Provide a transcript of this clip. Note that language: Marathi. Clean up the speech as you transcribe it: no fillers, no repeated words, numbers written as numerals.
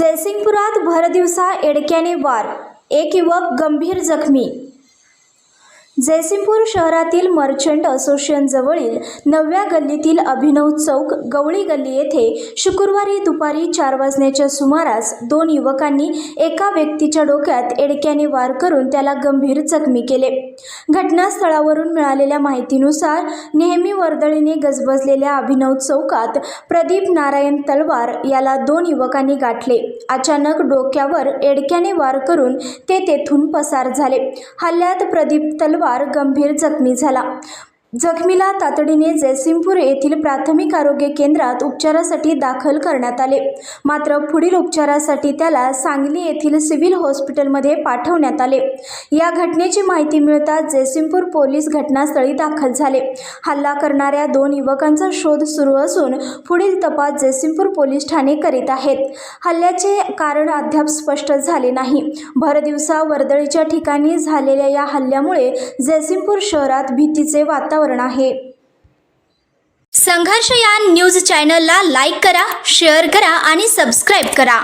जयसिंगपुरात भरदिवसा एडक्याने वार, एक युवक गंभीर जखमी। जयसिंगपूर शहरातील मर्चंट असोसिएशन जवळील 9व्या गल्लीतील अभिनव चौक गवळी गल्ली येथे शुक्रवारी दुपारी 4 वाजण्याच्या सुमारास 2 युवकांनी एका व्यक्तीच्या डोक्यात एडक्याने वार करून त्याला गंभीर जखमी केले। घटनास्थळावरून मिळालेल्या माहितीनुसार नेहमी वर्दळीने गजबजलेल्या अभिनव चौकात प्रदीप नारायण तलवार याला 2 युवकांनी गाठले। अचानक डोक्यावर एडक्याने वार करून ते तेथून पसार झाले। हल्ल्यात प्रदीप तलवार गंभीर जखमी झाला। जखमीला तातडीने जयसिंगपूर येथील प्राथमिक आरोग्य केंद्रात उपचारासाठी दाखल करण्यात आले, मात्र पुढील उपचारासाठी त्याला सांगली येथील सिव्हिल हॉस्पिटलमध्ये पाठवण्यात आले। या घटनेची माहिती मिळताच जयसिंगपूर पोलीस घटनास्थळी दाखल झाले। हल्ला करणाऱ्या 2 युवकांचा शोध सुरू असून पुढील तपास जयसिंगपूर पोलीस ठाणे करीत आहेत। हल्ल्याचे कारण अद्याप स्पष्ट झाले नाही। भरदिवसा वर्दळीच्या ठिकाणी झालेल्या या हल्ल्यामुळे जयसिंगपूर शहरात भीतीचे वातावरण आहे। संघर्ष या न्यूज चॅनलला लाईक करा, शेअर करा आणि सबस्क्राइब करा।